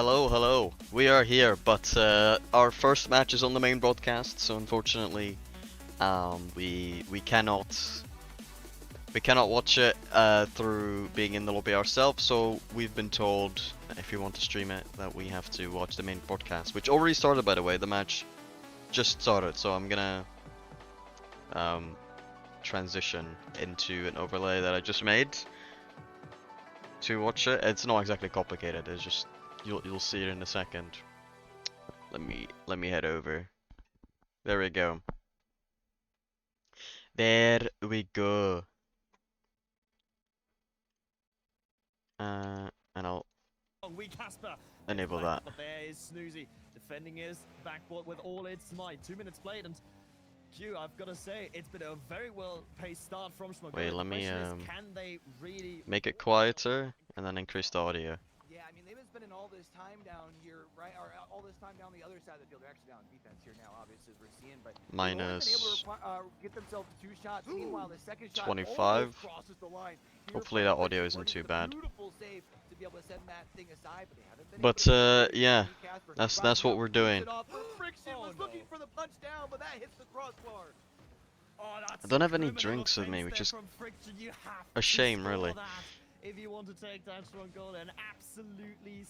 Hello, hello. We are here, but our first match is on the main broadcast, so unfortunately, we cannot watch it through being in the lobby ourselves. So we've been told if we want to stream it that we have to watch the main broadcast, which already started, by the way. The match just started, so I'm gonna transition into an overlay that I just made to watch it. It's not exactly complicated. It's just you'll see it in a second. Let me head over. There we go. There we go. And I'll enable that. But there is Snoozy defending his backboard with all its might. 2 minutes played, and Q, I've got to say, it's been a very well-paced start from Schmogol. Wait, let me can they really make it quieter and then increase the audio. Yeah, I mean, they've been spending all this time down here, right? Or all this time down the other side of the field. They're actually down defense here now, obviously, as we're seeing. But Minus they've been able to get themselves 2 shots. Meanwhile, the second shot 25. crosses the line. Hopefully that audio isn't too bad. Beautiful save to be able to send that thing aside, but they haven't been But yeah, that's what we're doing. Was looking for the punch down, but that hits the crossbar. I don't have any drinks with me, which is a shame, really. If you want to take down Schmogol, an absolutely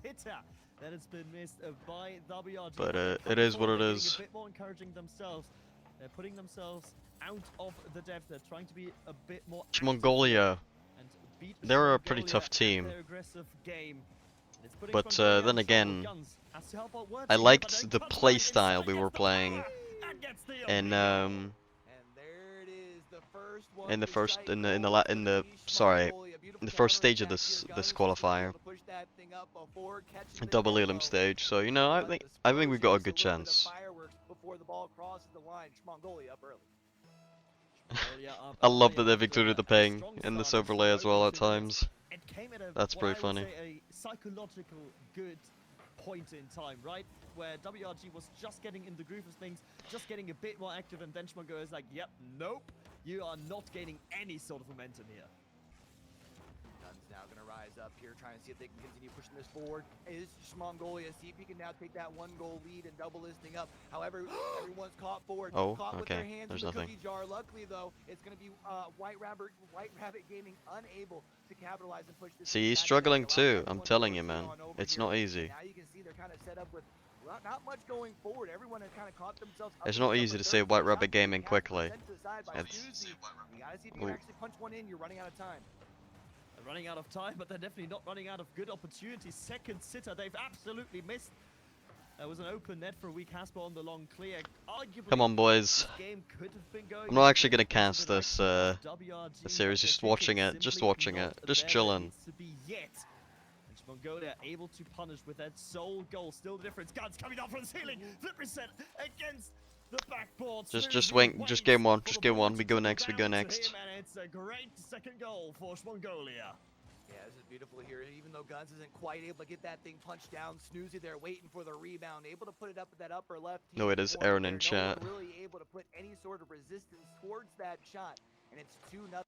sitter that has been missed by WRG. But it is what it is. A bit more encouraging themselves. They're putting themselves out of the depth. They're trying to be a bit more. Mongolia. They're a pretty tough team. But then again, I liked the play style we were playing in the first stage of this qualifier, double elim stage. So you know, I think we've got a good chance. I love that they've included the ping in this overlay as well at times. That's pretty funny. A psychological good point in time, right? Where WRG was just getting in the groove of things, just getting a bit more active, and then Schmogol is like, yep, nope, you are not gaining any sort of momentum here. Guns now gonna rise up here, trying to see if they can continue pushing this forward. Is Mongolia, see if he can now take that 1-goal lead and double this thing up. However, everyone's caught forward, caught with their hands in the cookie jar. Luckily though, it's gonna be White Rabbit Gaming unable to capitalize and push this. See, he's struggling too. I'm telling you, man, it's not easy. Now you can see they're kind of set up with not much going forward. Everyone has kind of caught themselves. It's not easy to say White Rabbit Gaming quickly. It's you gotta see if you can actually punch one in. You're running out of time. They're running out of time, but they're definitely not running out of good opportunities. Second sitter, they've absolutely missed. There was an open net for a weak Hasper on the long clear. Arguably, come on, boys. Game could have been going. I'm not actually gonna cast this series. Just watching it, just chilling. Mongolia able to punish with that sole goal. Still the difference. Guns coming down from the ceiling. Flip reset against the backboard. Just wait. Just game one. Just game one. We go next. We go next. And it's a great second goal for Mongolia. Yeah, this is beautiful here. Even though Guns isn't quite able to get that thing punched down, Snoozy there waiting for the rebound, able to put it up at that upper left. No, it is Aaron in chat. Really able to put any sort of resistance towards that shot, and it's 2-0.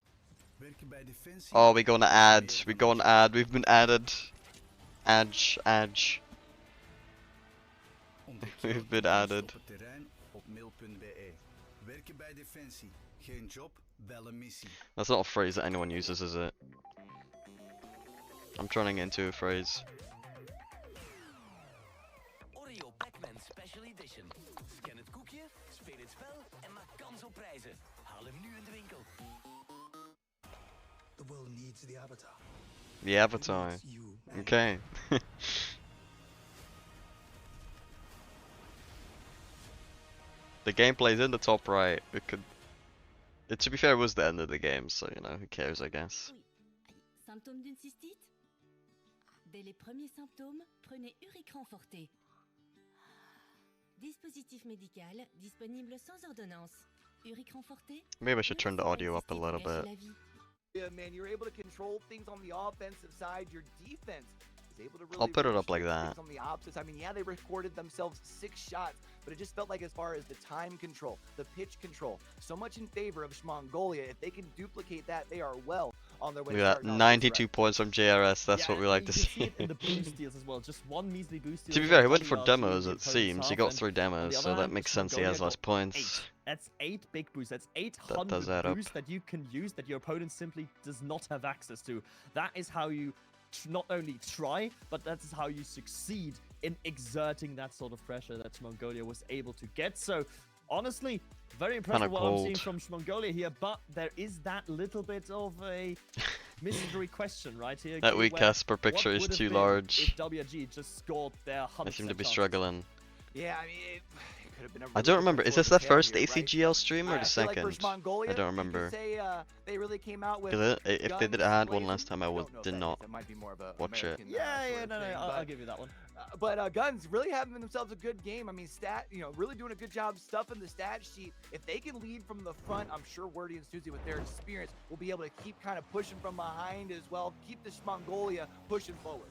Oh, we're gonna add. We're gonna add. We've been added. Edge. We've been added. That's not a phrase that anyone uses, is it? I'm turning it into a phrase. Oreo Pac-Man Special Edition. Scan het koekje, speel het spel en maak kans op prijzen. Haal hem nu in de winkel. The world needs the avatar. The avatar. Okay. The gameplay's in the top right. To be fair, it was the end of the game, so you know, who cares, I guess. Symptômes d'une cystite? Dès les premiers symptômes, prenez Uricran Forte. Dispositif médical disponible sans ordonnance. Uricran Forte. Maybe I should turn the audio up a little bit. Yeah, man, you're able to control things on the offensive side. Your defense was able to really I'll put it up like restrict that. things on the opposites. I mean, yeah, they recorded themselves 6 shots, but it just felt like as far as the time control, the pitch control, so much in favor of Mongolia. If they can duplicate that, they are well on their way. Look to at that, starting off this 92 points from JRS. That's what we like to you can see see. it in the boost steals as well. Just one measly boost steal. To be fair, he went for demos, it seems. He got 3 demos, so that makes sense he has less points. That's 8 big boosts. That's 800 add up. boosts that you can use that your opponent simply does not have access to. That is how you not only try, but that is how you succeed in exerting that sort of pressure that Mongolia was able to get. So, honestly, very impressive what I'm seeing from Mongolia here, but there is that little bit of a mystery question right here. That weak Casper picture is too large. If WRG just scored their 100%. I seem to be struggling. Yeah, I mean, it could have been a really I don't remember. Is this the first here, right? ACGL stream or the I feel like second? versus Mongolia, I don't remember. Say, they really came out with If they did had one last time, I don't know if did that not is. It might be more of a watch it. American, Yeah, sort of no, thing, I'll give you that one. But Guns really having themselves a good game. I mean, really doing a good job stuffing the stat sheet. If they can lead from the front, I'm sure Wordy and Susie, with their experience, will be able to keep kind of pushing from behind as well. Keep this Mongolia pushing forward.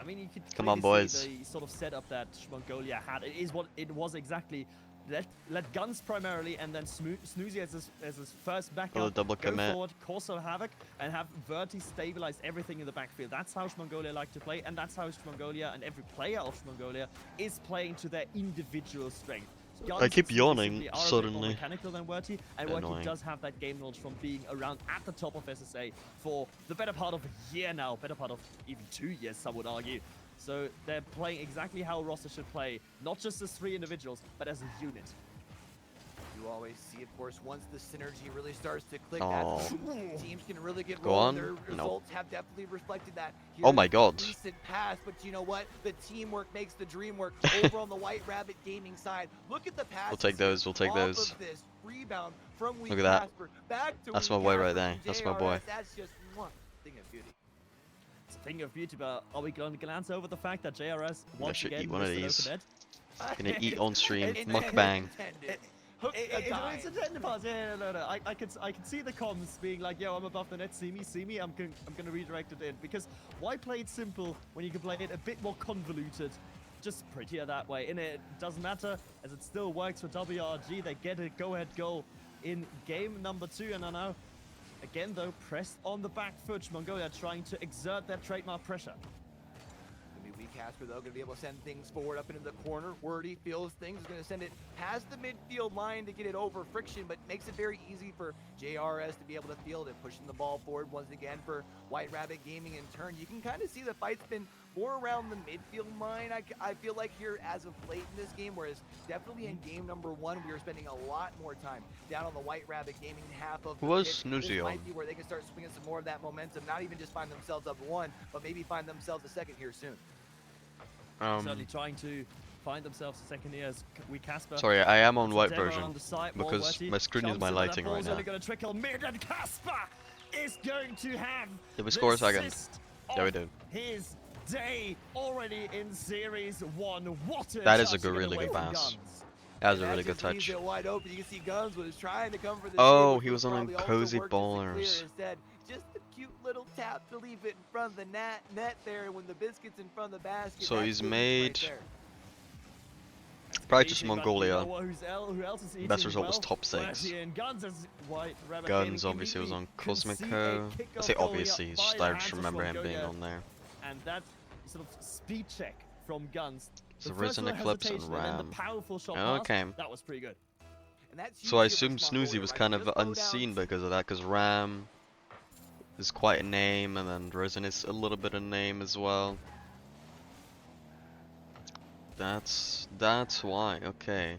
I mean, you could Come on, clearly boys. see the sort of setup that Mongolia had. It is what it was exactly. Let Guns primarily, and then Snoozy as his first backup. double go commit. forward, cause some havoc, and have Verti stabilize everything in the backfield. That's how Mongolia like to play, and that's how Mongolia and every player of Mongolia is playing to their individual strength. I keep yawning simply are a bit more suddenly. mechanical than Werty, and Werty does have that game knowledge from being around at the top of SSA for the better part of a year now, better part of even 2 years, some would argue. So they're playing exactly how roster should play, not just as 3 individuals, but as a unit. You always see, of course, once the synergy really starts to click, Oh. that's when teams can really get Go rolling. on. Their Nope. results have definitely reflected that. Oh my God. Recent past, but you know what? The teamwork makes the dream work. Over on the White Rabbit Gaming side, look at the pass. We'll take those. We'll take off those. Of this rebound from Look at that. Casper, back to That's my Weak boy right Casper there. to That's my boy. JRS. That's just one thing of beauty. It's a thing of beauty, but are we going to glance over the fact that JRS once should again eat one of missed an these. open Gonna eat on stream. Intended, Mukbang. intended. Hook a dime. It's a intended pass. Yeah, no. I can see the comms being like, yo, I'm above the net. See me. I'm gonna redirect it in, because why play it simple when you can play it a bit more convoluted? Just prettier that way. And it doesn't matter, as it still works for WRG. They get a go-ahead goal in game number 2, and I know. Again, though, pressed on the back foot. Mongolia trying to exert their trademark pressure. Casper, though, going to be able to send things forward up into the corner. Wordy feels things, is going to send it past the midfield line to get it over friction, but makes it very easy for JRS to be able to field it, pushing the ball forward once again for White Rabbit Gaming in turn. You can kind of see the fight's been more around the midfield line, I feel like, here as of late in this game, whereas definitely in game number 1, we were spending a lot more time down on the White Rabbit Gaming half of the Was pitch. Snoozy This on? might be where they can start swinging some more of that momentum, not even just find themselves up 1, but maybe find themselves a second here soon. Certainly trying to find themselves a second here as we Casper. Sorry, I am on white Demo version on the side, because Walworthy my screen is jumps my into that lighting ball, right it's now. only going to trickle mid, and Casper is going to have Did we score a second? assist Yeah, we of did. His day already in Series 1. What a That is a touch to get really away good from pass. Guns. That was a And really that good just leaves touch. it wide open. You can see Guns was trying to come for the Oh, save, which he was on probably also Cozy worked as a clear. Ballers. Instead, just a cute little tap to leave it in front of the net there when the biscuit's in front of the basket. So That's he's business made right there. probably just Eating, but Mongolia. you know who else is eating Best result was well? top 6. Worthy, and Guns as White Rabbit Guns Gaming obviously was on immediately can see a Cosmico. I kickoff say goal obviously, here it's just by I the just hands of remember him being Mongolia. on there. And that sort of speed check from Guns. So The Risen first little Eclipse and hesitation then Ram. the powerful shot Okay. pass, that was pretty good. And that's So I huge here assume for Snoozy Mongolia, was right? kind Just of slow down. unseen because of that, because Ram is quite a name, and then Risen is a little bit a name as well. That's why. Okay.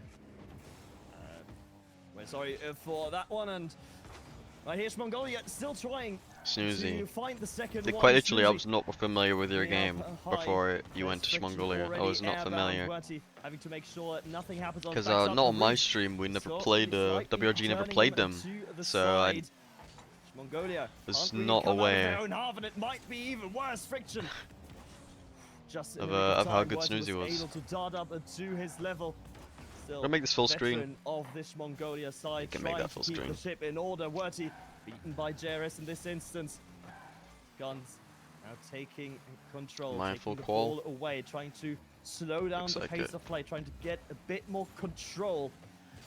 We're sorry for that one, and right here's Mongolia still trying to Snoozy. find the second Like, one. quite literally, I Snoozy was not familiar with your bringing game up high. before you went There's to friction Mongolia. I already was not airbound. familiar. Werty having to make sure that nothing happens on the Because backside not of on the my reef. stream, we never So played, only slightly WRG never turning played him them. to the So I side. Mongolia was can't really not come out of their aware own half, and it might be even worse friction. Just in of, the nick of how time, good Werty Snoozy was. able to dart up to his level. Still I'll make this full screen. veteran of this Mongolia side, can make trying that full to keep screen. the ship in order. Werty beaten by JRS in this instance. Guns Now taking control, Mindful taking the call. ball away, trying to slow down Looks the like pace it. of play, trying to get a bit more control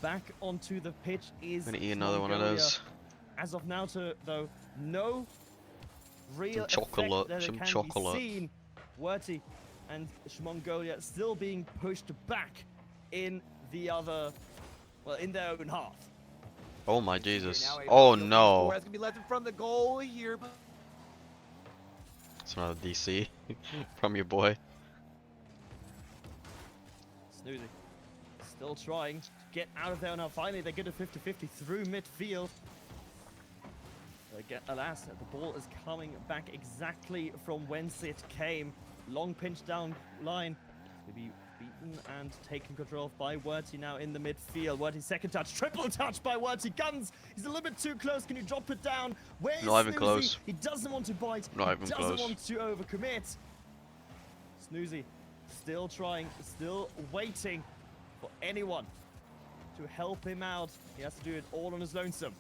back onto the pitch is Gonna eat another one of Mongolia. those. As of now, though, no real Some chocolate, effect that some it can chocolate. be seen. Werty and Mongolia still being pushed back in the other, well, in their own half. Oh my Jesus. Now a Oh field no. score. That's gonna be left in front of the goal here. But It's another DC from your boy. Snoozy still trying to get out of there. Now finally they get a 50-50 through midfield. Alas, the ball is coming back exactly from whence it came. Long pinch down line to be beaten and taken control of by Werty now in the midfield. Werty's second touch, triple touch by Werty. Guns, he's a little bit too close. Can you drop it down? Where's Not even Snoozy? close. He doesn't want to bite. Not He even doesn't close. want to overcommit. Snoozy still trying, still waiting for anyone to help him out. He has to do it all on his lonesome.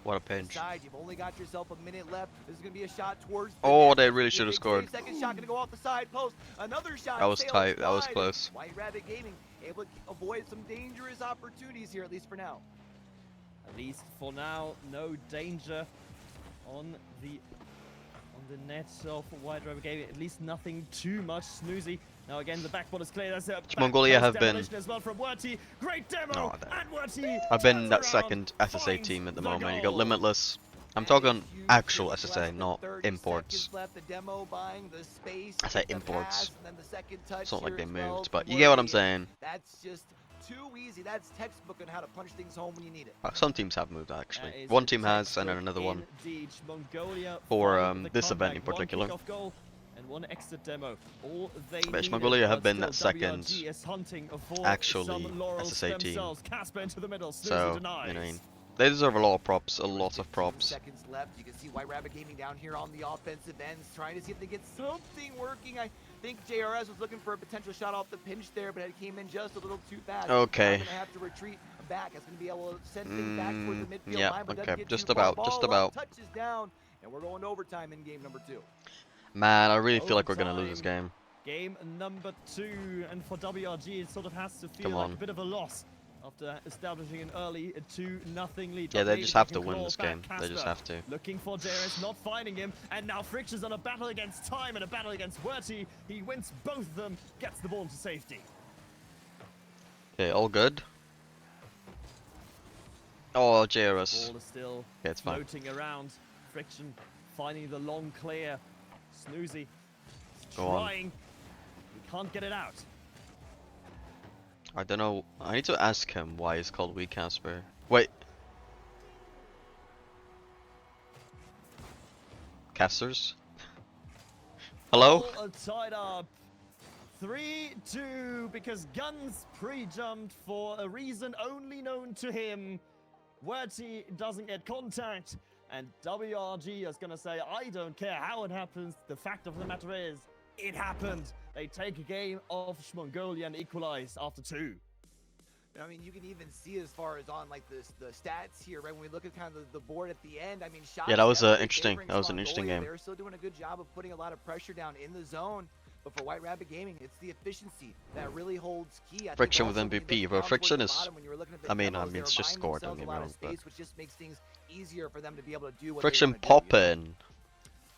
What a pinch. side, you've only got yourself a minute left. This is gonna be a shot towards the Oh, net. they really Be a should have big scored. save. Second shot gonna go off the side post. Another shot. That was sails tight. That was wide. close. White Rabbit Gaming able to avoid some dangerous opportunities here, at least for now. At least for now, no danger on the net of White Rabbit Gaming. At least nothing too much. Snoozy. Now again, the backboard is clear. That's a Mongolia back have post been- demolition as well from Werty. Great demo. Oh, damn. And Werty I've been turns that around, second SSA finds team at the the moment. You got goal. Limitless. I'm And talking a huge actual less SSA, than not 30 imports. seconds left. The demo buying the space. I say the imports. pass, and then the second touch It's not like here they as well moved, from but you get what I'm Werty. saying. That's just too easy. That's textbook on how to punch things home when you need it. Some teams have moved That actually. is One a team has, and then textbook another one. indeed. Mongolia For, find the this event comeback. in particular. One kickoff goal and one exit demo. All they But needed, Mongolia have but been that still second WRG is hunting for actually some laurels SSA team. themselves. Casper into the middle. Snoozy So, denies. you know, they deserve a lot of props, a There was lot of 15 props. seconds left. You can see White Rabbit Gaming down here on the offensive ends, trying to see if they get something working. I think JRS was looking for a potential shot off the pinch there, but it came in just a little too fast. Okay. They're gonna have to retreat back. It's gonna be able to send things back towards the midfield yeah, line, but doesn't okay, get just too far. about, just Ball up, about. touches down, and we're going to overtime in game number 2. Man, I really feel like we're gonna lose this Overtime. game. Game number 2, and for WRG it sort of has to feel Come like on. a bit of a loss after establishing an early 2-0 lead. Yeah, they Maybe just have can to win claw this back game. They just Casper. have to. Looking for JRS, not finding him, and now Friction's on a battle against time and a battle against Werty. He wins both of them, gets the ball to safety. Okay, all good. Oh, JRS. Ball is still Yeah, it's fine. floating around. Friction finding the long clear. Snoozy Go on. trying. He can't get it out. I don't know. I need to ask him why he's called Weak Casper. Wait. Casters? Hello? All tied up. 3-2 because Guns pre-jumped for a reason only known to him. Werty doesn't get contact, and WRG is gonna say, I don't care how it happens. The fact of the matter is, it happened. They take a game of Mongolia and equalize after 2. I mean, you can even see as far as on like the stats here, right? When we look at kind of the board at the end, I mean, shots Yeah, that was definitely interesting. favoring That was an interesting Mongolia. game. They're still doing a good job of putting a lot of pressure down in the zone. But for White Rabbit Gaming, it's the efficiency that really holds key. I think Friction with also when you MVP, look but down towards Friction the is- bottom, when you were looking at the I mean, demos, they it's were just buying score, don't themselves get a me lot of wrong, but- space, which just makes things easier for them to be able to do what Friction they wanna do, you know? poppin'.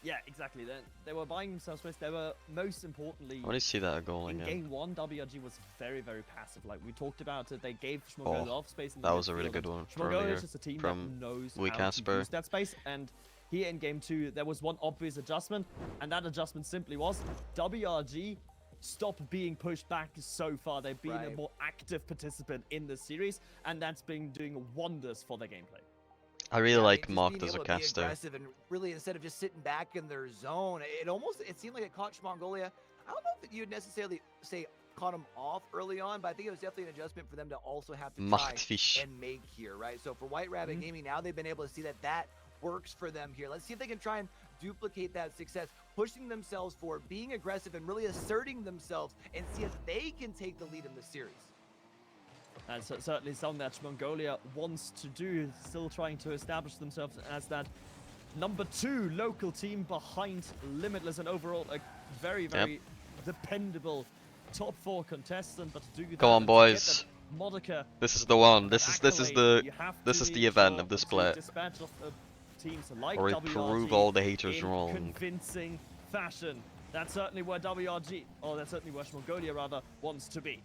Yeah, exactly. They were buying themselves space. They were, most importantly, I want to see that goal in again. game 1, WRG was very, very passive. Like we talked about it, they gave Mongolia a lot of space in the That was a really midfield, good and one Mongolia earlier is just a team from that knows Weak how Casper. to use that space. And here in game 2, there was one obvious adjustment, and that adjustment simply was WRG stop being pushed back so far. They've been a Right. more active participant in the series, and that's been doing wonders for their gameplay. I really Yeah, I like mean, just Mocked being as a able to be caster. aggressive and really, instead of just sitting back in their zone, it seemed like it caught Mongolia. I don't know if you'd necessarily say caught them off early on, but I think it was definitely an adjustment for them to also have to try Machtfish. and make here, right? So for White Rabbit Gaming, now they've been able to see that works for them here. Let's see if they can try and duplicate that success, pushing themselves forward, being aggressive, and really asserting themselves, and see if they can take the lead in the series. And so certainly something that Mongolia wants to do, still trying to establish themselves as that number 2 local team behind Limitless, and overall a very, very dependable top 4 contestant. But to do that, Come on, to get boys. that moniker, This is the one. that accolade, you have This to is the make event sure of the to split. dispatch of teams like Or we WRG prove all the haters in wrong. convincing fashion. That's certainly where WRG, or that's certainly where Mongolia rather, wants to be.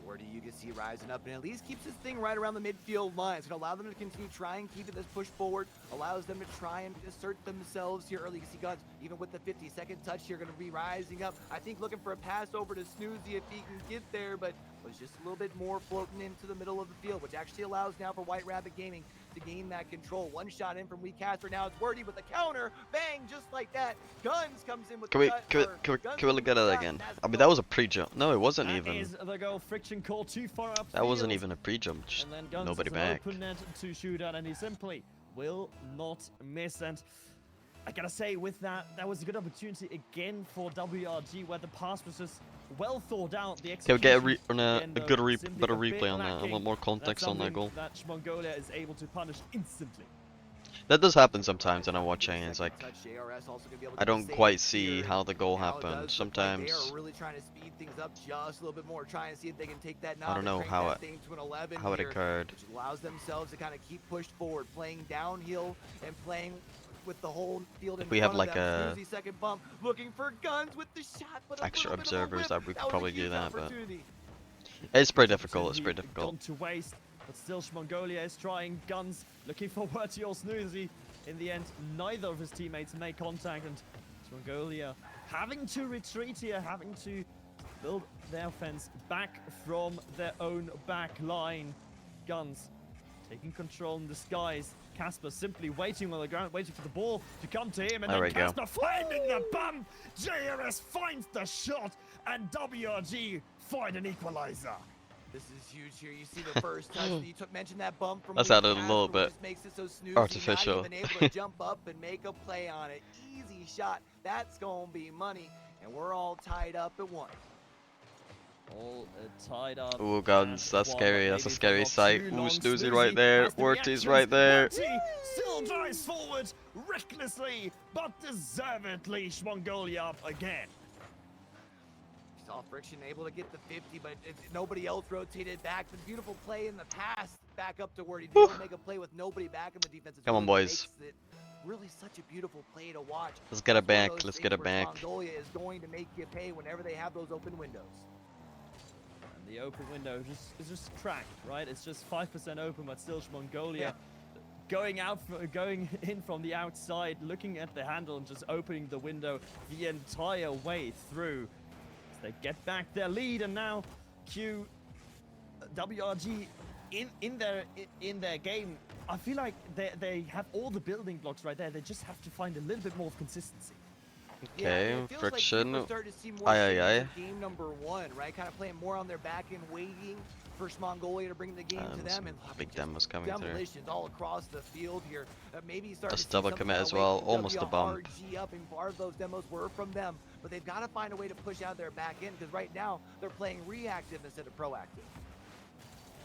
Wardy, you can see rising up and at least keeps this thing right around the midfield line. It's going to allow them to continue try and keep it this push forward, allows them to try and assert themselves here early. You can see Guns, even with the 50-second touch here, going to be rising up. I think looking for a pass over to Snoozy if he can get there, but was just a little bit more floating into the middle of the field, which actually allows now for White Rabbit Gaming to gain that control. One shot in from Weak Casper. Now it's Wordy with the counter. Bang, just like that. Guns comes in with Can the we look at it again? I mean, that was a pre-jump. No, it wasn't That even. is the goal. Friction call too far up. That wasn't even a pre-jump. Just and then Guns nobody has an back. open net to shoot at, and he simply will not miss. And I gotta say, with that was a good opportunity again for WRG, where the pass was just well thought out. The Can we get execution a again, good though, simply better a bit replay on that? I lacking. want more context That's on that goal. something that Mongolia is able to punish instantly. That does happen sometimes when I'm watching. It's like I don't quite see how the goal happened. Sometimes they are really trying to speed things up just a little bit more, trying to see if they can take that I don't know how it occurred. Which allows themselves to kind of keep pushed forward, playing downhill and playing with the whole field in We have front of like them. a Snoozy second bump, looking for Guns with the shot, but a extra little bit of a observers whip. that we could was a probably do huge that, but opportunity. it's pretty difficult. It's pretty Gone difficult. to waste, but still Mongolia is trying. Guns looking for Wordy or Snoozy. In the end, neither of his teammates make contact, and Mongolia having to retreat here, having to build their offense back from their own back line. Guns taking control in the skies. Casper simply waiting on the ground, waiting for the ball to come to him, and There then we go. Casper finding the bump. JRS finds the shot, and WRG find an equalizer. This is huge here. You see the first touch. You mentioned that bump from That's Weak added a little Casper, which bit just makes it so Snoozy artificial. not even able to jump up and make a play on it. Easy shot. That's going to be money. And we're all tied up at 1. All tied up. Ooh, Guns, at that's one, scary. but That's a maybe scary not sight. too Ooh, long. Snoozy right there. has the Worty's reactions. right there. Worty still drives forward recklessly, but deservedly. Mongolia up again. Saw Friction able to get the 50, but nobody else rotated back. The beautiful play in the pass back up to Wordy. To be able to make a play with nobody back in the defense. Come on, boys. Really such a beautiful play to watch. Let's get it It's one of back. those Let's things get it where back. Mongolia is going to make you pay whenever they have those open windows. And the open window is just cracked, right? It's just 5% open, but still Mongolia going in from the outside, looking at the handle and just opening the window the entire way through. As they get back their lead, and now WRG in their game. I feel like they have all the building blocks right there. They just have to find a little bit more of consistency. Okay, it feels Friction. Like starting to see more Aye. game number 1, right? Kind of playing more on their back end, waiting for Mongolia to bring the game to them. And big demos coming through. demolitions all across the field here. Maybe starting Just to see double some commit kind as of well, wake almost a bump. WRG up, and part of those demos were from them. But they've got to find a way to push out their back end, because right now they're playing reactive instead of proactive.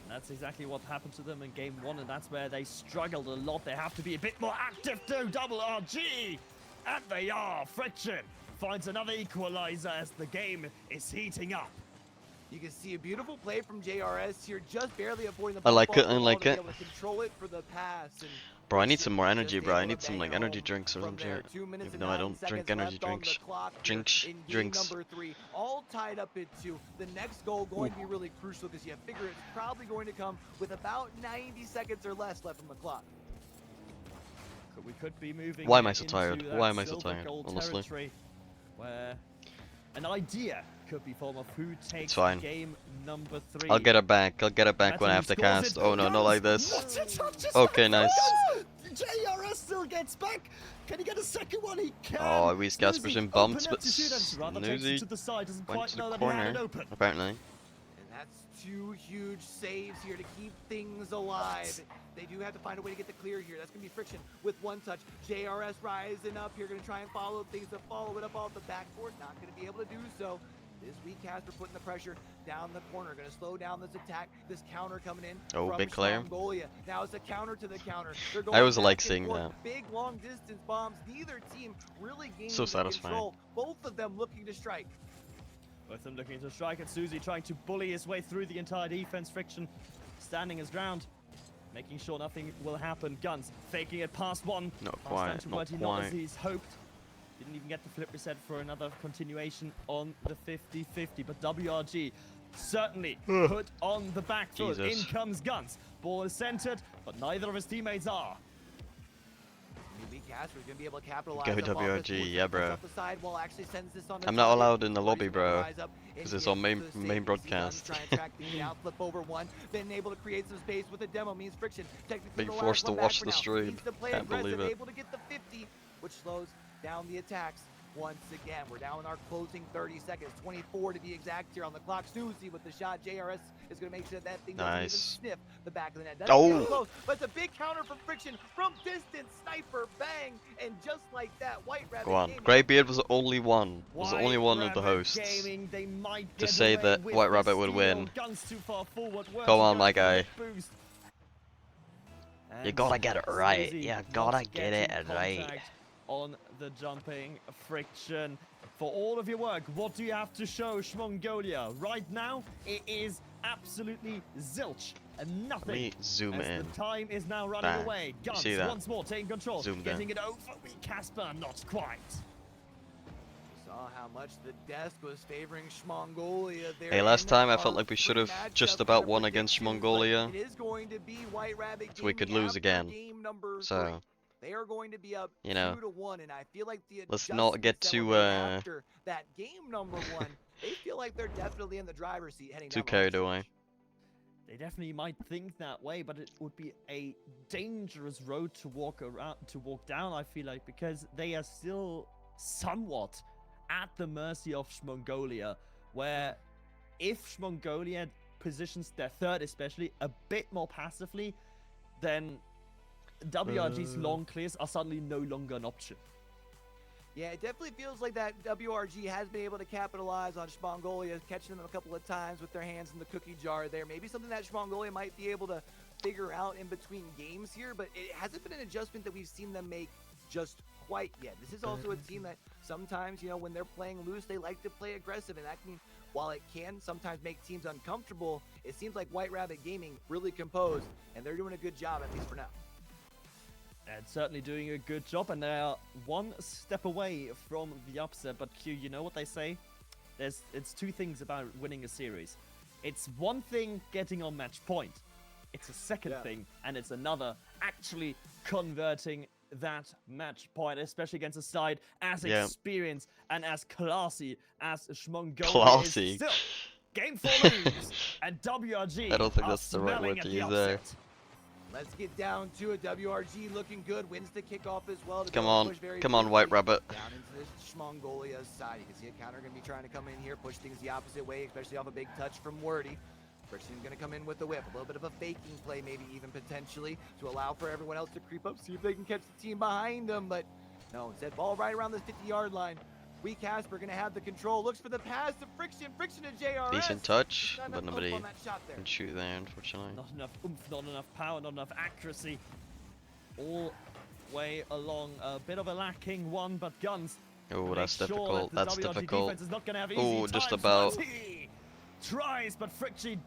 That's exactly what happened to them in game 1, and that's where they struggled a lot. They have to be a bit more active too. WRG, and they are. Friction finds another equalizer as the game is heating up. You can see a beautiful play from JRS here, just barely avoiding the I bump like off it, the I wall like to be it. able to control it for the pass. And Bro, I need some more energy, just bro. I able need to some bang like it energy home drinks or from some there. shit. 2 minutes Even and though I 9 don't drink seconds energy left on the drinks. clock here Drinks. in game Drinks. number 3, all tied up at 2. The next goal going to be really crucial, because you figure it's probably going to come with about 90 seconds or less left on the clock. We could be moving. Why am I so into tired? that Why am I so silver tired, gold honestly? territory, where an idea could be formed of who takes fine. game number 3. I'll get it back. I'll get it back That's when I who have to scores cast. it. Oh no, not like this. What a touch is Okay, that? nice. JRS still gets back. Can he get a second one? He can. Oh, we Gasper's Snoozy in bumps, open but up to shoot, and rather takes it Snoozy to the side. Doesn't went quite to know the that he had it corner, open. apparently. And that's 2 huge saves here to keep things alive. They do have to find a way to get the clear here. That's going to be Friction with 1 touch. JRS rising up here, going to try and follow things to follow it up off the backboard. Not going to be able to do so. This weak Casper putting the pressure down the corner, going to slow down this attack, this counter coming in. Oh, from big clear. Mongolia. Now it's a counter to the counter. They're I always going like back and seeing forth. that. Big long distance bombs. Neither team really gaining So the satisfying. control. Both of them looking to strike. Both of them looking to strike at Susie, trying to bully his way through the entire defense. Friction standing his ground, making sure nothing will happen. Guns faking it past one. Not Pass quite, down to not Bertie, not as quite. he's hoped. Didn't even get the flip reset for another continuation on the 50-50, but WRG certainly put on the back foot. Jesus. In comes Guns. Ball is centered, but neither of his teammates are. Weak Casper's going to be able to capitalize. Go up off this. WRG, Puts yeah, it bro. up the sidewall, actually sends this on the I'm not target. allowed in the Bertie's lobby, gonna bro, rise up in 'cause it's here on main- to the main safety. broadcast. Guns trying to track things down, flip over one, been able to create some space with a demo, means Friction. Technically Being the last forced to one back watch for the now. stream. Needs to play Can't aggressive, believe it. able to get the 50, which slows down the attacks. Once again, we're down in our closing 30 seconds, 24 to be exact here on the clock. Susie with the shot. JRS is going to make sure that thing doesn't even Nice. sniff the back of the net. That's Oh. close, but it's a big counter from Friction from distance. Sniper, bang, and just like that, White Rabbit Go on. Gaming Greybeard was the only one. Was the only one of the White Rabbit hosts. Gaming, they might to get say away that with White the Rabbit would steal. win. Guns too far forward. Come on, my Works guy. against the boost. You And gotta get it right. Susie You not gotta get getting it right. contact on the jumping Friction. For all of your work, what do you have to show Mongolia? Right now, it is absolutely zilch and nothing. Let me zoom as in. the time is now running Bang. away. You Guns see that? once more taking control. Zoomed getting in. it over. Casper, not quite. Saw how much the desk was favoring Mongolia there. Hey, last in time I our felt like we should have pre-matchup just about kinda won against predictions, Mongolia. but It is going to be White Rabbit So we could Gaming lose after again. Game number So, 3. They are going to be up you know, 2-1, and I feel like the let's not get adjustments that too, were made after that game number 1, they feel like they're definitely in the driver's seat heading too down the carried home away. stretch. They definitely might think that way, but it would be a dangerous road to walk down, I feel like, because they are still somewhat at the mercy of Mongolia, where if Mongolia positions their third especially a bit more passively, then WRG's long clears are suddenly no longer an option. Yeah, it definitely feels like that WRG has been able to capitalize on Mongolia, catching them a couple of times with their hands in the cookie jar there. Maybe something that Mongolia might be able to figure out in between games here, but it hasn't been an adjustment that we've seen them make just quite yet. This is also a team that sometimes, you know, when they're playing loose, they like to play aggressive, and that can, while it can sometimes make teams uncomfortable, it seems like White Rabbit Gaming really composed, and they're doing a good job, at least for now. And certainly doing a good job, and they are one step away from the upset. But Q, you know what they say? It's two things about winning a series. It's one thing getting on match point. It's a second thing, and it's another actually converting that match point, especially against a side as experienced and as classy as Mongolia Classy. is still. Game 4 lose, and WRG I don't think are that's the right smelling word at to the use there. upset. Let's get down to it. WRG looking good, wins the kickoff as well. to be Come able to on, push very come on, White quickly Rabbit. Down into this Mongolia side. You can see a counter going to be trying to come in here, push things the opposite way, especially off a big touch from Wordy. Friction's going to come in with the whip. A little bit of a faking play, maybe even potentially, to allow for everyone else to creep up, see if they can catch the team behind them. But no, instead, ball right around this 50-yard line. Weak Casper going to have the control. Looks for the pass to Friction. Friction to JRS. Decent touch, Not but enough nobody oomph on that shot there. can shoot there, unfortunately. Not enough oomph, not enough power, not enough accuracy. All way along, a bit of a lacking one, but Guns. Oh, make that's sure difficult. that That's the WRG difficult. defense is not gonna have easy Oh, just times. about. 20 tries, but Friction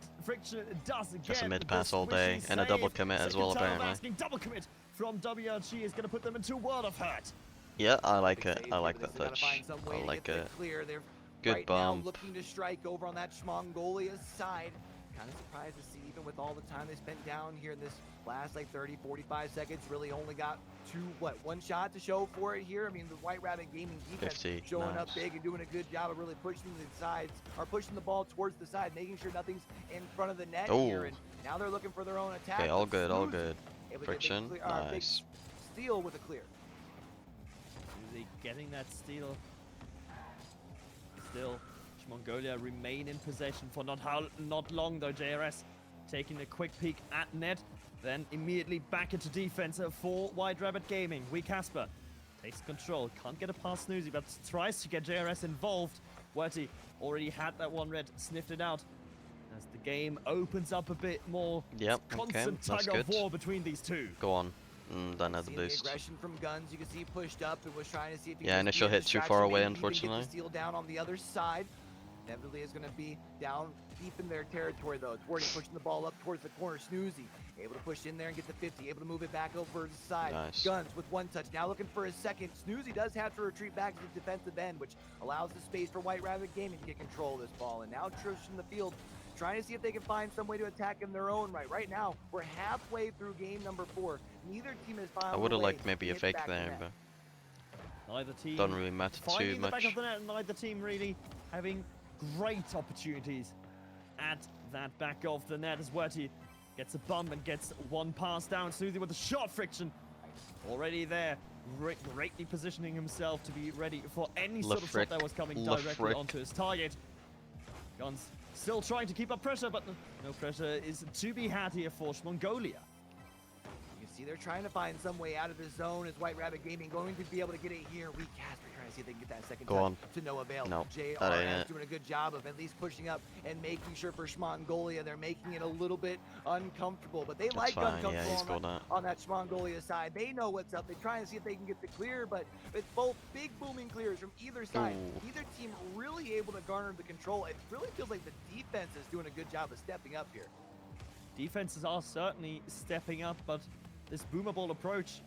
does again. That's a mid pass this all day, wishy and a double save. commit as Second well, time of apparently. asking, double commit from WRG is gonna put them into world of hurt. Yeah, I like Big it. save I here, like but that they still gotta touch. find some way I to like get the it. clear. They're Good right bomb. now looking to strike over on that Mongolia side. Kind of surprised to see, even with all the time they spent down here in this last like 30, 45 seconds, really only got one shot to show for it here. I mean, the White Rabbit Gaming defense 50, showing up nice. big and doing a good job of really pushing the sides, or pushing the ball towards the side, making sure nothing's in front of the net here. Oh. And now they're looking for their own attack. Okay, all but good, all Susie good. able to get a big Friction, big nice. steal with a clear. Susie getting that steal. Still, Mongolia remain in possession for not long though. JRS taking a quick peek at net, then immediately back into defense for White Rabbit Gaming. Weak Casper takes control, can't get a past Snoozy, but tries to get JRS involved. Werty already had that one red, sniffed it out. As the game opens up a bit more, Yep, it's okay, constant that's tug of good. war between these two. Go on. Then add the See boost. aggression from Guns. You can see pushed up and was trying to see if he Yeah, could just initial be a hit too distraction, far away, maybe even unfortunately. Get the steal down on the other side. Inevitably is going to be down deep in their territory though. It's Wardy pushing the ball up towards the corner. Snoozy able to push in there and get the 50. Able to move it back over to the side. Nice. Guns with one touch. Now looking for a second. Snoozy does have to retreat back to the defensive end, which allows the space for White Rabbit Gaming to get control of this ball. And now Trish in the field trying to see if they can find some way to attack in their own right. Right now, we're halfway through game number 4. Neither team has found I would have a way liked maybe to a get fake back to there, net. but Neither team doesn't really matter too finding the back much. of the net, and neither team really having great opportunities at that back of the net as Werty gets a bump and gets one pass down. Snoozy with a shot friction. Already there, greatly positioning himself to be ready for any sort of shot that was coming directly onto his target. Guns still trying to keep up pressure, but no pressure is to be had here for Mongolia. You can see they're trying to find some way out of the zone as White Rabbit Gaming going to be able to get it here. Weak Casper trying to see if they can get that second Go touch on. to no avail. No, that ain't JRS it. doing a good job of at least pushing up and making sure for Mongolia they're making it a little bit uncomfortable. But they That's like fine, yeah, uncomfortable he's got that. on that Mongolia side. They know what's up. They're trying to see if they can get the clear, but it's both big booming clears from either side. Ooh. Either team really able to garner the control. It really feels like the defense is doing a good job of stepping up here. Defenses are certainly stepping up, but this boomer ball approach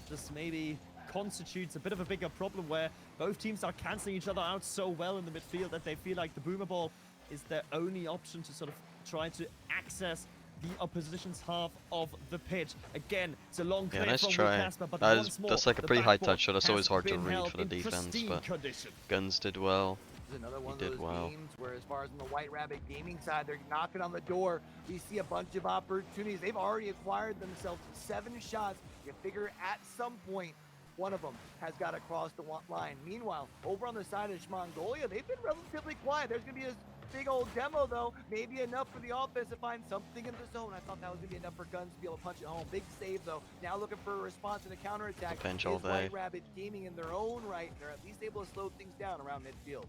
just maybe constitutes a bit of a bigger problem where both teams are cancelling each other out so well in the midfield that they feel like the boomer ball is their only option to sort of try to access the opposition's half of the pitch. Again, it's a long clear nice from try. Casper, but That once is- more, that's like a the pretty high backboard touch shot. That's has always hard to been read held for the in defense, pristine but condition. Guns did well. This is another one He of did those well. games where, as far as on the White Rabbit Gaming side, they're knocking on the door. We see a bunch of opportunities. They've already acquired themselves 7 shots. You figure at some point, one of them has got to cross the line. Meanwhile, over on the side of Mongolia, they've been relatively quiet. There's going to be a big old demo, though. Maybe enough for the offense to find something in the zone. I thought that was going to be enough for Guns to be able to punch it home. Big save, though. Now looking for a response and a counterattack. Bench all Is day. White Rabbit Gaming in their own right. They're at least able to slow things down around midfield.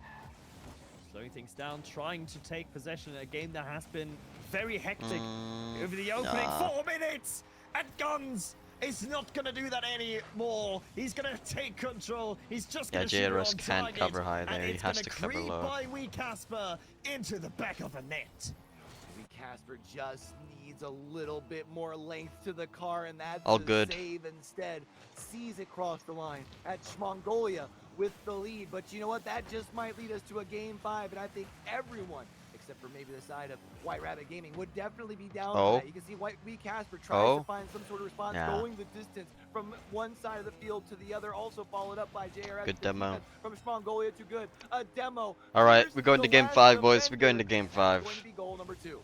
Slowing things down, trying to take possession in a game that has been very hectic over the opening nah. 4 minutes. And Guns is not going to do that anymore. He's going to take control. He's just going to shoot JRS on can't target, cover high there. and He it's has gonna to cover creep low. by Wee Casper into the back of the net. Casper just needs a little bit more length to the car, and that's All a good. save instead. Sees it cross the line at Mongolia with the lead, but you know what? That just might lead us to a game 5, and I think everyone, except for maybe the side of White Rabbit Gaming, would definitely be down Oh. for that. You can see Wee Casper tries to find some sort of response, Yeah. going the distance from one side of the field to the other, also followed up by JRS. Good demo. From Mongolia to good. A demo. All right, Here's we're going the to game last 5, boys. We're going to defender. game 5. Going to be goal number 2.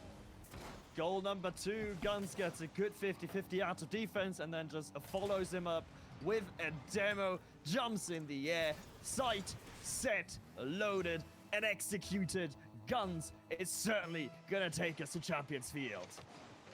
Goal number 2, Guns gets a good 50-50 out of defense and then just follows him up with a demo, jumps in the air, sight, set, loaded, and executed. Guns is certainly gonna take us to Champions Field.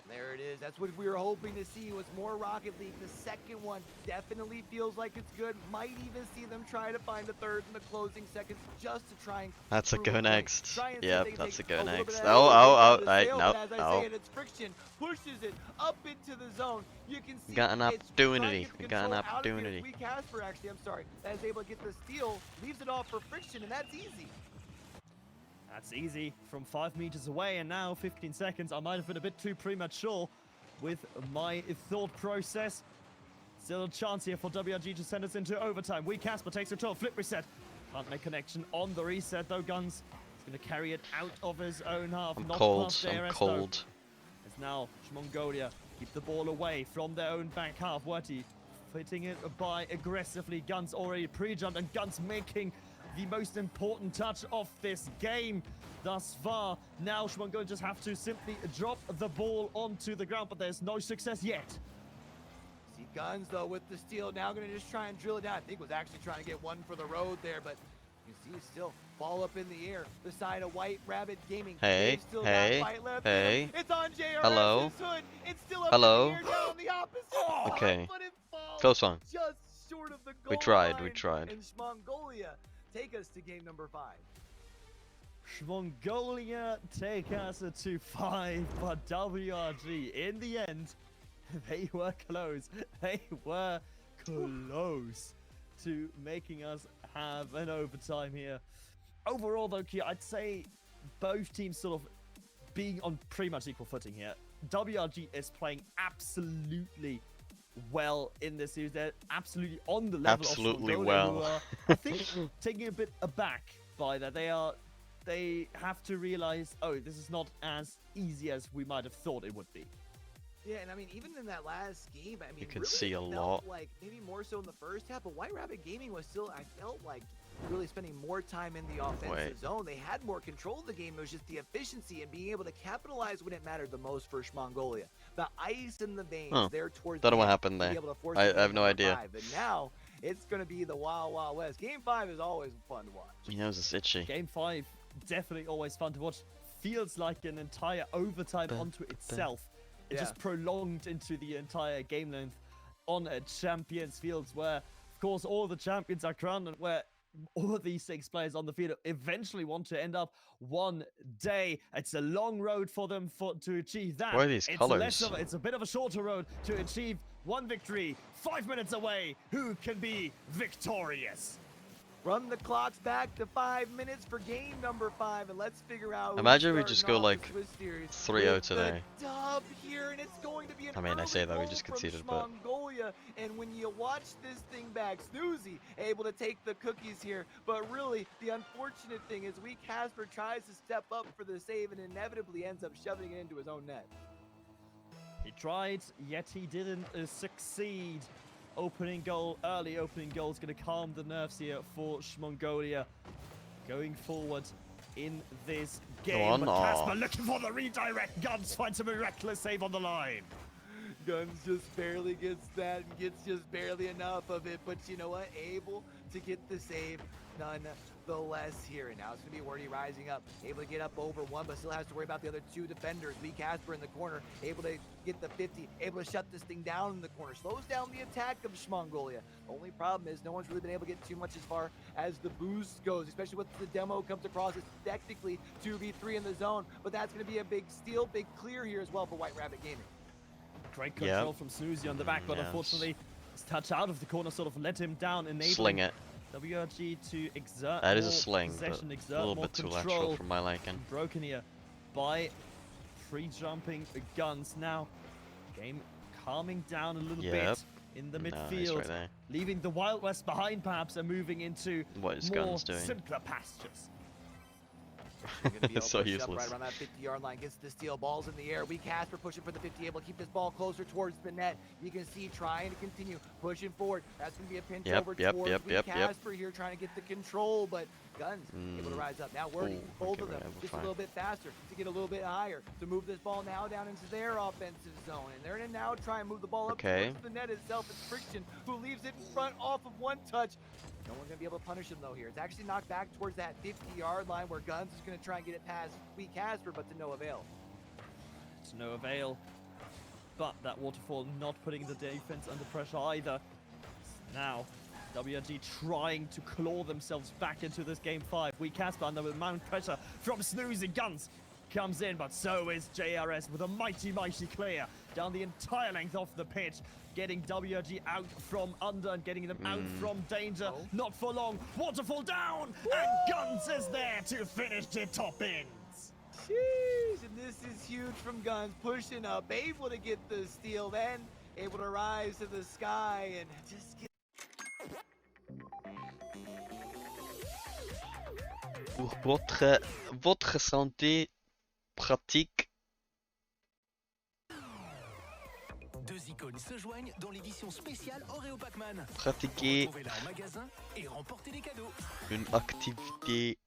There it is. That's what we were hoping to see, was more Rocket League. The second one definitely feels like it's good. Might even see them try to find a third in the closing seconds just to try and That's a prove go point. next. Try and see if Yep, they can that's a take go little bit next. of that Oh, over the right, sail, no, but as I no. say it, it's friction. Pushes it up into the zone. You can see Got an it's opportunity. trying to get the We got an control out of here. opportunity. Wee Casper, actually, I'm sorry, that is able to get the steal, leaves it off for friction, and that's easy. That's easy from 5 meters away, and now 15 seconds. I might have been a bit too premature with my thought process. Still a chance here for WRG to send us into overtime. Wee Casper takes control, flip reset. Can't make connection on the reset though. Guns is going to carry it out of his own half. I'm not cold. past I'm ARS, cold. though. As now Mongolia keep the ball away from their own back half. Werty fitting it by aggressively. Guns already pre-jumped, and Guns making the most important touch of this game thus far. Now Mongolia just have to simply drop the ball onto the ground, but there's no success yet. See Guns, though, with the steal. Now going to just try and drill it down. I think was actually trying to get one for the road there, but you see still ball up in the air. The side of White Rabbit Gaming. Hey, They've still got hey, fight left hey. in them. It's on JRS's Hello? hood. It's still up Hello? in the air down on the opposite side, Okay. but it falls Close one. just short of the goal We tried, line. we tried. And Mongolia take us to game number 5. Mongolia take us to 5, but WRG, in the end, they were close. They were close to making us have an overtime here. Overall, though, Kia, I'd say both teams sort of being on pretty much equal footing here. WRG is playing absolutely well in this series. They're absolutely on the level of Mongolia, well. who are, I think, taking a bit aback by that. They have to realize, oh, this is not as easy as we might have thought it would be. Yeah, and I mean, even in that last game, I mean, You can really see a felt lot. like maybe more so in the first half, but White Rabbit Gaming was still, I felt like, really spending more time in the offensive zone. They had more control of the game. It was just the efficiency and being able to capitalize when it mattered the most for Mongolia. The ice in the veins there towards Don't know the what end happened to be there. able to force I the game have no number idea. 5. But now it's going to be the Wild Wild West. Game 5 is always fun to watch. He knows it's itchy. Game 5, definitely always fun to watch. Feels like an entire overtime onto itself. It's just prolonged into the entire game length on a Champions Fields where, of course, all the champions are crowned and where all of these 6 players on the field eventually want to end up one day. It's a long road for them to achieve that. Why are these colors? It's a bit of a shorter road to achieve one victory. 5 minutes away. Who can be victorious? Run the clocks back to 5 minutes for game number 5, and let's figure out. Imagine we just go like 3-0 today. Dub here, and it's going to be an I mean, I say that we early just goal conceded, from but Mongolia, and when you watch this thing back, Snoozy able to take the cookies here, but really the unfortunate thing is Casper tries to step up for the save and inevitably ends up shoving it into his own net. He tried, yet he didn't succeed. Early opening goal is going to calm the nerves here for Mongolia. Going forward in this game. But Casper looking for the redirect. Guns finds a miraculous save on the line. Guns just barely gets that and gets just barely enough of it. But you know what? Able to get the save nonetheless here. And now it's going to be Wordy rising up. Able to get up over 1, but still has to worry about the other 2 defenders. Casper in the corner. Able to get the 50. Able to shut this thing down in the corner. Slows down the attack of Mongolia. Only problem is no one's really been able to get too much as far as the boost goes, especially with the demo comes across. It's technically 2v3 in the zone, but that's going to be a big steal, big clear here as well for White Rabbit Gaming. Great control from Snoozy on the back, but unfortunately his touch out of the corner sort of let him down, enabling sling it. WRG to exert that more is a sling, possession, but exert a little more bit too control. lateral for my liking. Broken here by free-jumping Guns. Now, game calming down a little bit in the midfield, right leaving the Wild West behind perhaps and moving into what is more Guns doing? simpler pastures. It's so useless. Right around that 50-yard line, gets the steal, balls in the air. Casper pushing for the 50, able to keep this ball closer towards the net. You can see trying to continue pushing forward. That's going to be a pinch over towards Casper here, trying to get the control, but Guns able to rise up. Now Wordy, both of them just a little bit faster to get a little bit higher to move this ball now down into their offensive zone, and they're going to now try and move the ball up towards the net itself. It's Friction who leaves it in front off of one touch. No one's going to be able to punish him, though, here. It's actually knocked back towards that 50-yard line where Guns is going to try and get it past Casper, but to no avail. To no avail. But that waterfall not putting the defense under pressure either. Now, WRG trying to claw themselves back into this game 5. Casper under the amount of pressure from Snoozy. Guns comes in, but so is JRS with a mighty clear down the entire length of the pitch, getting WRG out from under and getting them out from danger. Not for long. Waterfall down, and Guns is there to finish the top ends. Jeez, and this is huge from Guns, pushing up, able to get the steal, then able to rise to the sky and just get. Pour votre santé pratique. 2 icônes se joignent dans l'édition spéciale Oreo Pac-Man. Pratiquer Retrouvez-la en magasin et remportez des cadeaux. une activité.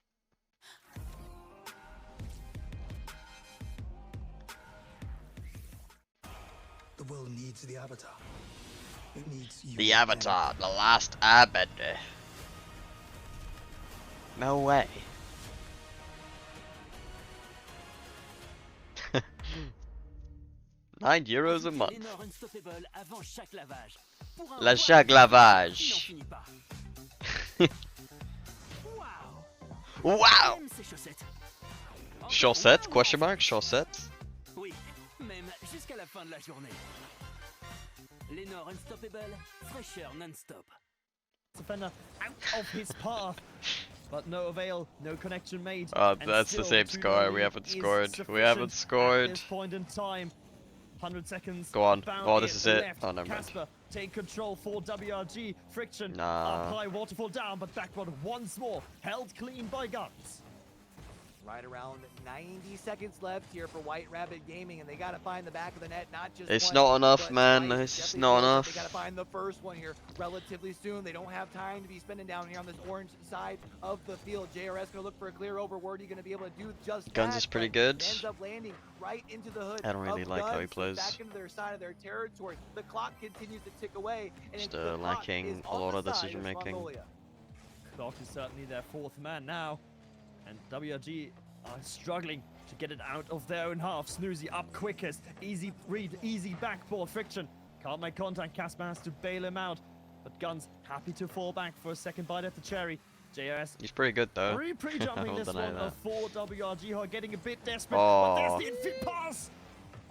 The world needs the Avatar. It needs you. The Avatar, the last airbender. No way. €9 a month. La chaque lavage. Wow. Chaussette? Question mark? Chaussette? Oui, même jusqu'à la fin de la journée. Les Nord unstoppable, fraîcheur non-stop. Defender out of his path. But no avail, no connection made. Oh, and that's the still same 2-0 score. We lead haven't is scored. We sufficient haven't scored. At this point in time. 100 seconds. Go on. About Oh, this is it. left. Oh, never mind. Casper take control for WRG. Friction Nah. up high, waterfall down, but backward once more. Held clean by Guns. Right around 90 seconds left here for White Rabbit Gaming, and they got to find the back of the net, not just It's one, not enough, but man. twice. It's Definitely not feels like enough. They got to find the first one here relatively soon. They don't have time to be spending down here on this orange side of the field. JRS going to look for a clear over. Wordy going to be able to do just Guns that, is pretty but good. ends up landing right into the hood. I don't really of like how he Guns, plays. back into their side of their territory. The clock continues to tick away, and Just, the clock lacking is a on lot the of side decision making. Mongolia. Clock is certainly their fourth man now. And WRG are struggling to get it out of their own half. Snoozy up quickest. Easy read, easy backboard. Friction can't make contact. Casper has to bail him out. But Guns happy to fall back for a second bite at the cherry. JRS He's pretty good though. pre-jumping I'll this deny one that. for WRG, who are getting a bit desperate. But there's Oh. the infit pass.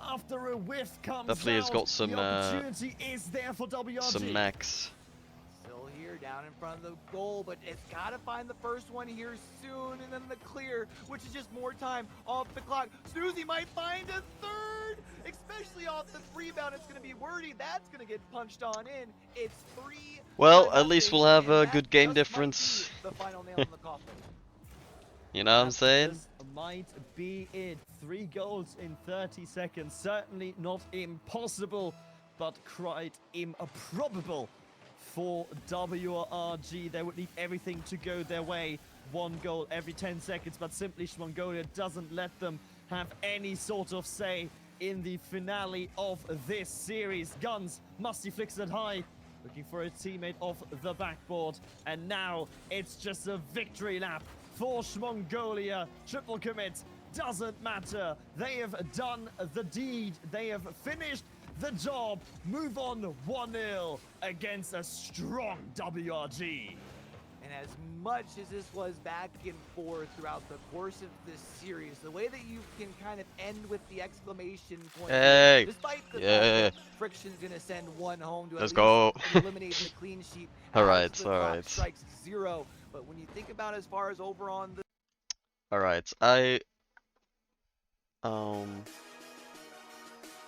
After a whiff comes Definitely has out, got some, the opportunity is there for WRG. Some max. Still here, down in front of the goal, but it's got to find the first one here soon, and then the clear, which is just more time off the clock. Snoozy might find a third, especially off the rebound. It's going to be Wordy. That's going to get punched on in. It's 3. Well, at least we'll have a and good that game just might difference. be the final nail in the coffin. You know what I'm That saying? just might be it. 3 goals in 30 seconds. Certainly not impossible, but quite improbable for WRG. They would need everything to go their way. 1 goal every 10 seconds, but simply Mongolia doesn't let them have any sort of say in the finale of this series. Guns, Musty flicks it high, looking for a teammate off the backboard, and now it's just a victory lap for Mongolia. Triple commit doesn't matter. They have done the deed. They have finished the job. Move on 1-0 against a strong WRG. And as much as this was back and forth throughout the course of this series, the way that you can kind of end with the exclamation point, Hey, despite the yeah. fact that Friction's going to send one home to Let's at go. least eliminate the clean sheet. Alright, as the clock alright. strikes 0. But when you think about as far as over on the Alright, I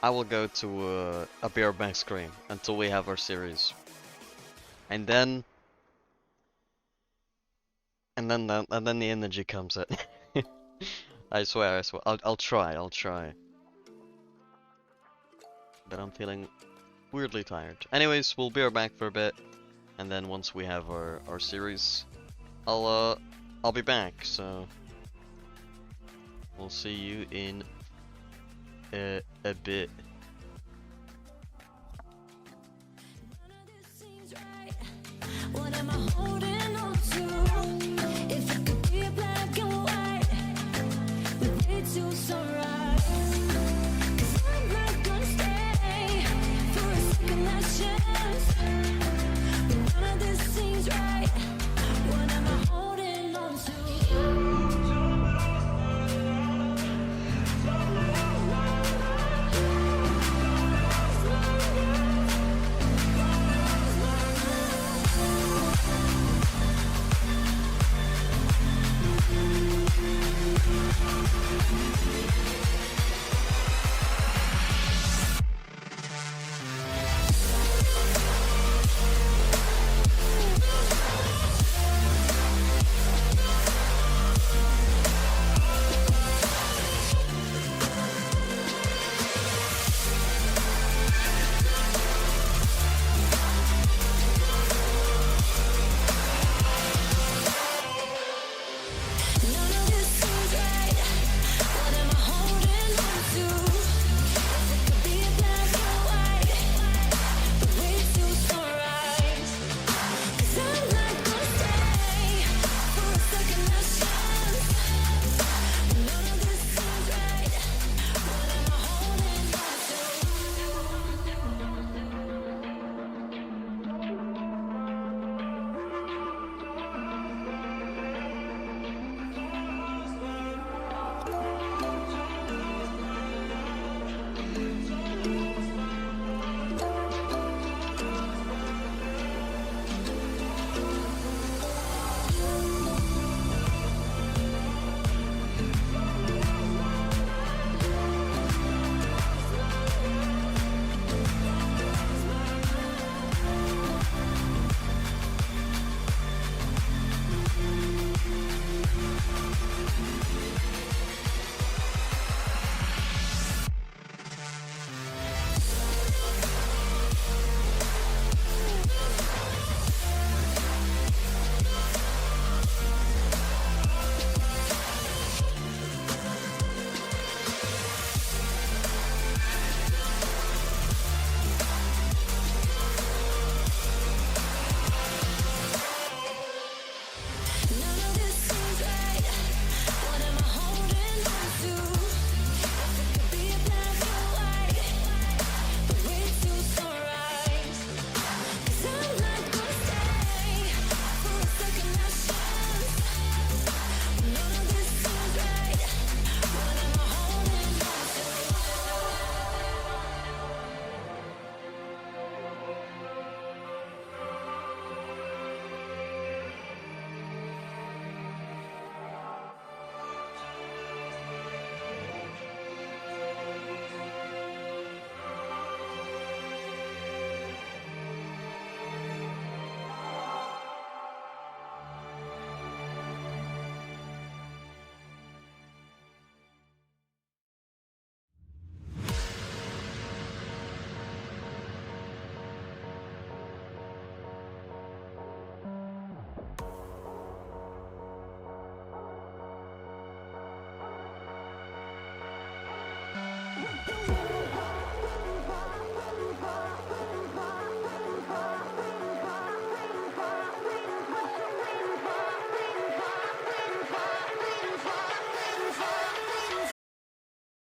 will go to a beer bank screen until we have our series, and then the energy comes in. I swear, I'll try. But I'm feeling weirdly tired. Anyways, we'll be back for a bit, and then once we have our series, I'll be back. So we'll see you in a bit.